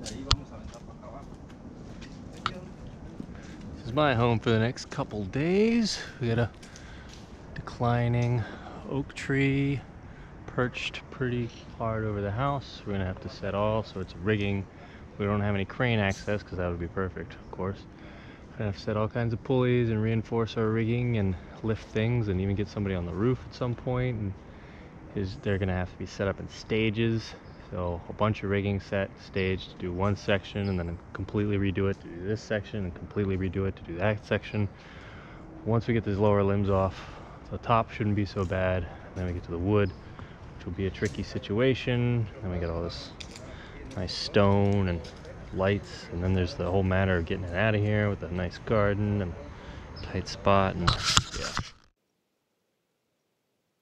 This is my home for the next couple days. We got a declining oak tree perched pretty hard over the house. We're gonna have to set all sorts of rigging. We don't have any crane access because that would be perfect, of course. We're gonna have to set all kinds of pulleys and reinforce our rigging and lift things and even get somebody on the roof at some point. And they're gonna have to be set up in stages. So a bunch of rigging staged to do one section, and then completely redo it to do this section, and completely redo it to do that section. Once we get these lower limbs off, the top shouldn't be so bad. And then we get to the wood, which will be a tricky situation. Then we get all this nice stone and lights, and then there's the whole matter of getting it out of here with a nice garden and tight spot, and yeah.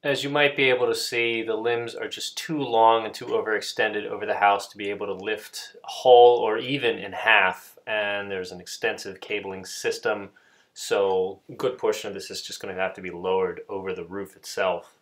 As you might be able to see, the limbs are just too long and too overextended over the house to be able to lift whole or even in half, and there's an extensive cabling system, so a good portion of this is just going to have to be lowered over the roof itself.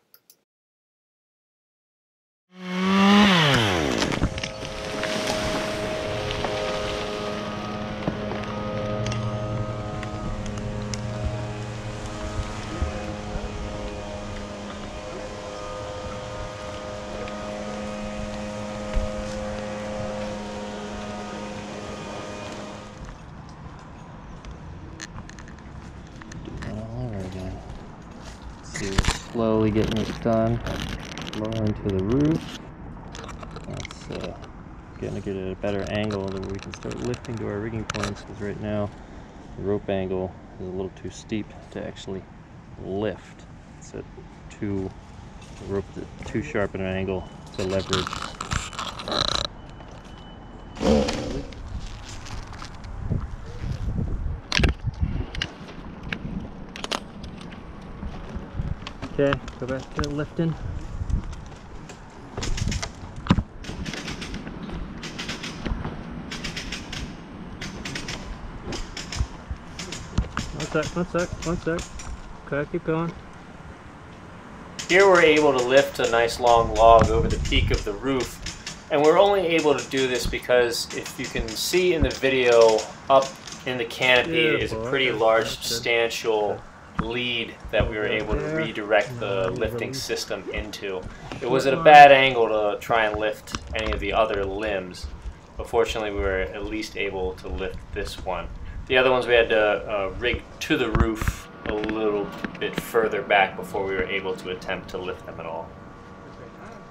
See, we're slowly getting this done. Lower into the roof. That's getting to get a better angle where we can start lifting to our rigging points, because right now the rope angle is a little too steep to actually lift. It's at the rope at too sharp an angle to leverage. Okay, go back to lifting. One sec. Okay, keep going. Here we're able to lift a nice long log over the peak of the roof, and we're only able to do this because if you can see in the video, up in the canopy is a pretty large, substantial lead that we were able to redirect the lifting system into. It was at a bad angle to try and lift any of the other limbs, but fortunately we were at least able to lift this one. The other ones we had to rig to the roof a little bit further back before we were able to attempt to lift them at all.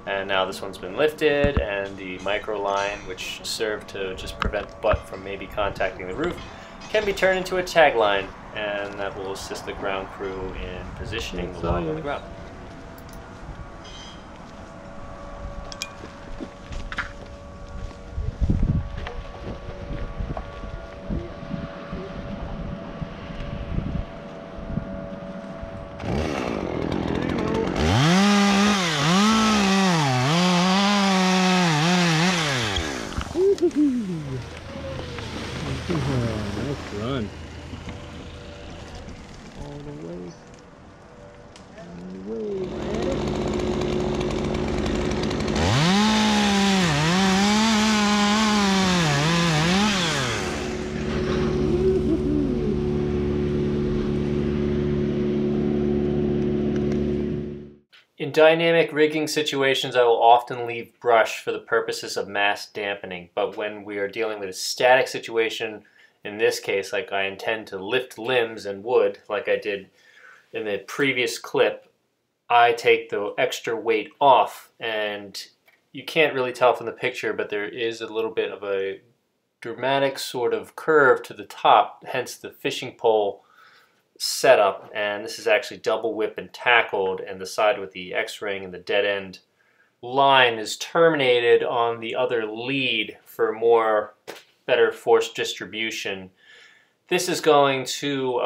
And now this one's been lifted, and the micro line, which served to just prevent the butt from maybe contacting the roof, can be turned into a tag line, and that will assist the ground crew in positioning the log on the ground. Nice run. All the way. In dynamic rigging situations, I will often leave brush for the purposes of mass dampening, but when we are dealing with a static situation, in this case, like I intend to lift limbs and wood, like I did in the previous clip, I take the extra weight off, and you can't really tell from the picture, but there is a little bit of a dramatic sort of curve to the top, hence the fishing pole setup, and this is actually double whip and tackled, and the side with the X-ring and the dead end line is terminated on the other lead for better force distribution. This is going to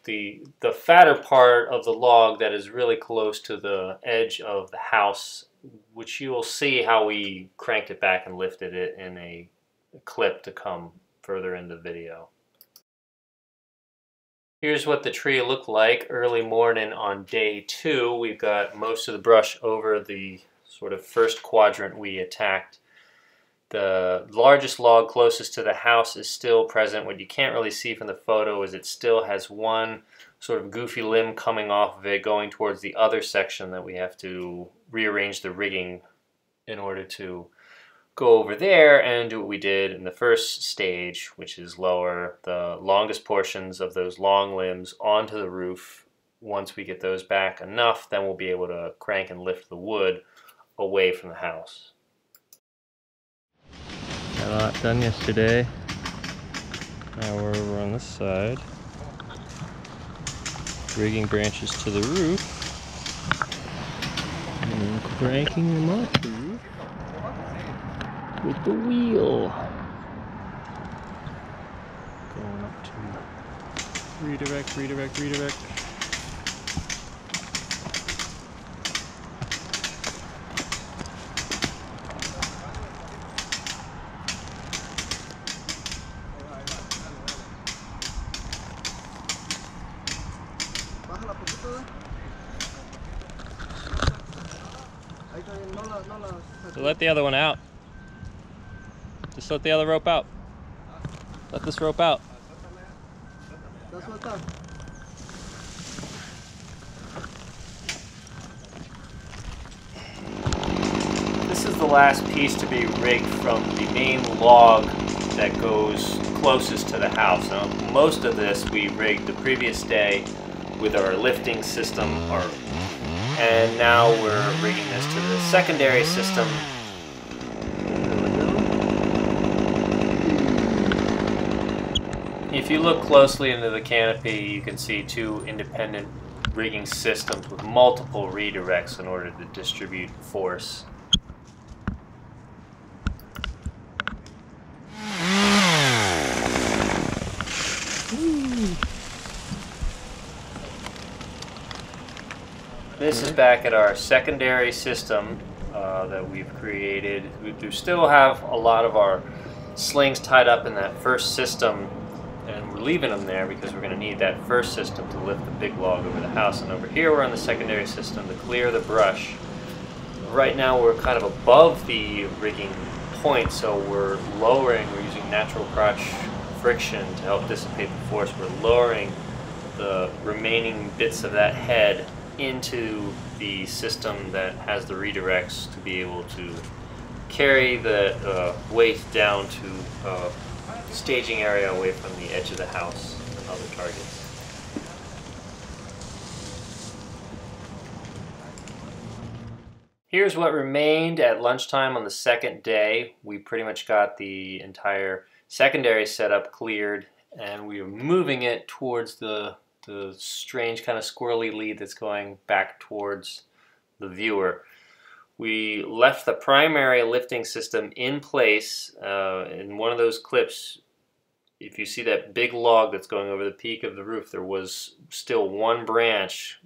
the fatter part of the log that is really close to the edge of the house, which you will see how we cranked it back and lifted it in a clip to come further in the video. Here's what the tree looked like early morning on day 2. We've got most of the brush over the sort of first quadrant we attacked. The largest log closest to the house is still present. What you can't really see from the photo is it still has one sort of goofy limb coming off of it going towards the other section that we have to rearrange the rigging in order to go over there and do what we did in the first stage, which is lower the longest portions of those long limbs onto the roof. Once we get those back enough, then we'll be able to crank and lift the wood away from the house. Got a lot done yesterday. Now we're over on this side, rigging branches to the roof and then cranking them off the roof with the wheel. Going up to redirect, redirect, redirect. So let the other one out. Just let the other rope out. Let this rope out. This is the last piece to be rigged from the main log that goes closest to the house. Now, most of this we rigged the previous day with our lifting system, and now we're rigging this to the secondary system. If you look closely into the canopy, you can see two independent rigging systems with multiple redirects in order to distribute force. This is back at our secondary system that we've created. We do still have a lot of our slings tied up in that first system, and we're leaving them there because we're going to need that first system to lift the big log over the house. And over here we're on the secondary system to clear the brush. Right now we're kind of above the rigging point, so we're using natural crotch friction to help dissipate the force. We're lowering the remaining bits of that head into the system that has the redirects to be able to carry the weight down to staging area away from the edge of the house and other targets. Here's what remained at lunchtime on the second day. We pretty much got the entire secondary setup cleared, and we are moving it towards the strange kind of squirrely lead that's going back towards the viewer. We left the primary lifting system in place. In one of those clips, if you see that big log that's going over the peak of the roof, there was still one branch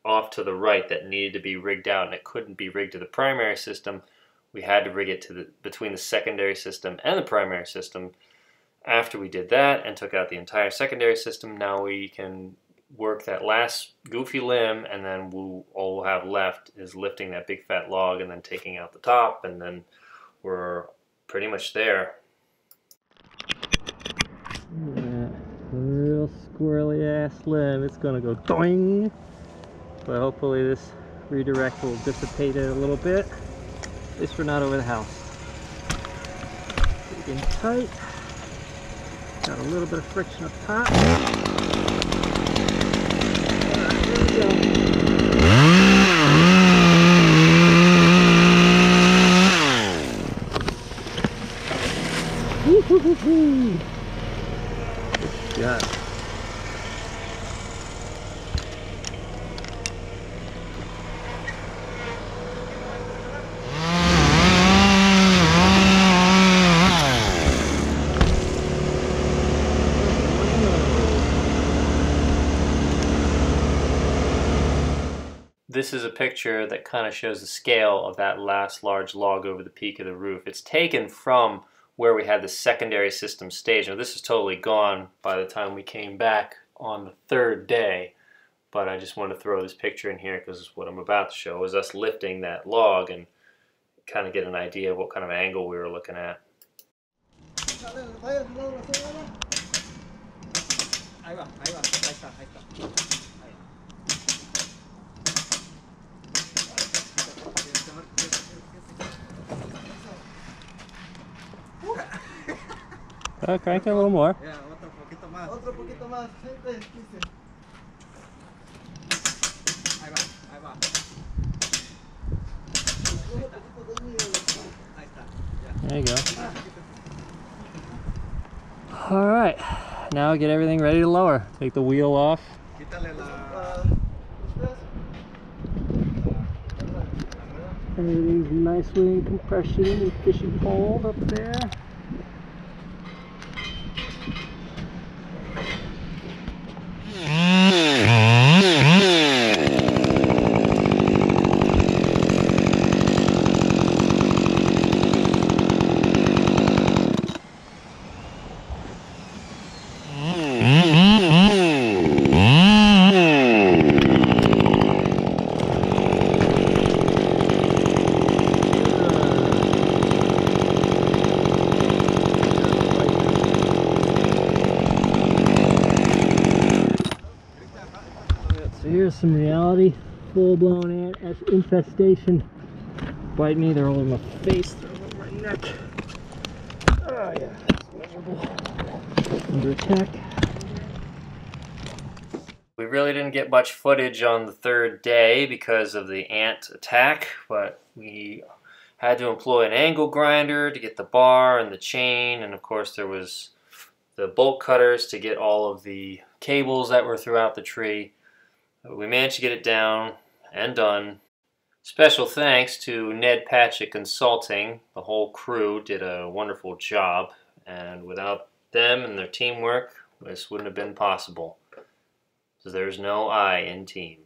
off to the right that needed to be rigged out, and it couldn't be rigged to the primary system. We had to rig it to between the secondary system and the primary system. After we did that and took out the entire secondary system, now we can work that last goofy limb, and then all we'll have left is lifting that big fat log and then taking out the top, and then we're pretty much there. Yeah, real squirrely ass limb. It's gonna go doing, but hopefully this redirect will dissipate it a little bit. At least we're not over the house. Big and tight. Got a little bit of friction up top. Woo-hoo-hoo-hoo. Good job. This is a picture that kind of shows the scale of that last large log over the peak of the roof. It's taken from where we had the secondary system staged. Now this is totally gone by the time we came back on the third day, but I just want to throw this picture in here because what I'm about to show is us lifting that log and kind of get an idea of what kind of angle we were looking at. Ahí va, ahí está, ahí está. Crank it a little more. Ya, otro poquito más. Otro poquito más, gente. Ahí va, ahí va. Ahí está. Ya. There you go. All right, now get everything ready to lower. Take the wheel off. Quítale la... Everything's nicely in compression and fishing hold up there. So here's some reality. Full-blown ant infestation. Biting me, they're all over my face, they're all over my neck. Oh yeah, it's miserable. Under attack. We really didn't get much footage on the third day because of the ant attack, but we had to employ an angle grinder to get the bar and the chain, and of course there was the bolt cutters to get all of the cables that were throughout the tree. We managed to get it down and done. Special thanks to Ned Patchett Consulting. The whole crew did a wonderful job, and without them and their teamwork, this wouldn't have been possible. So there's no I in team.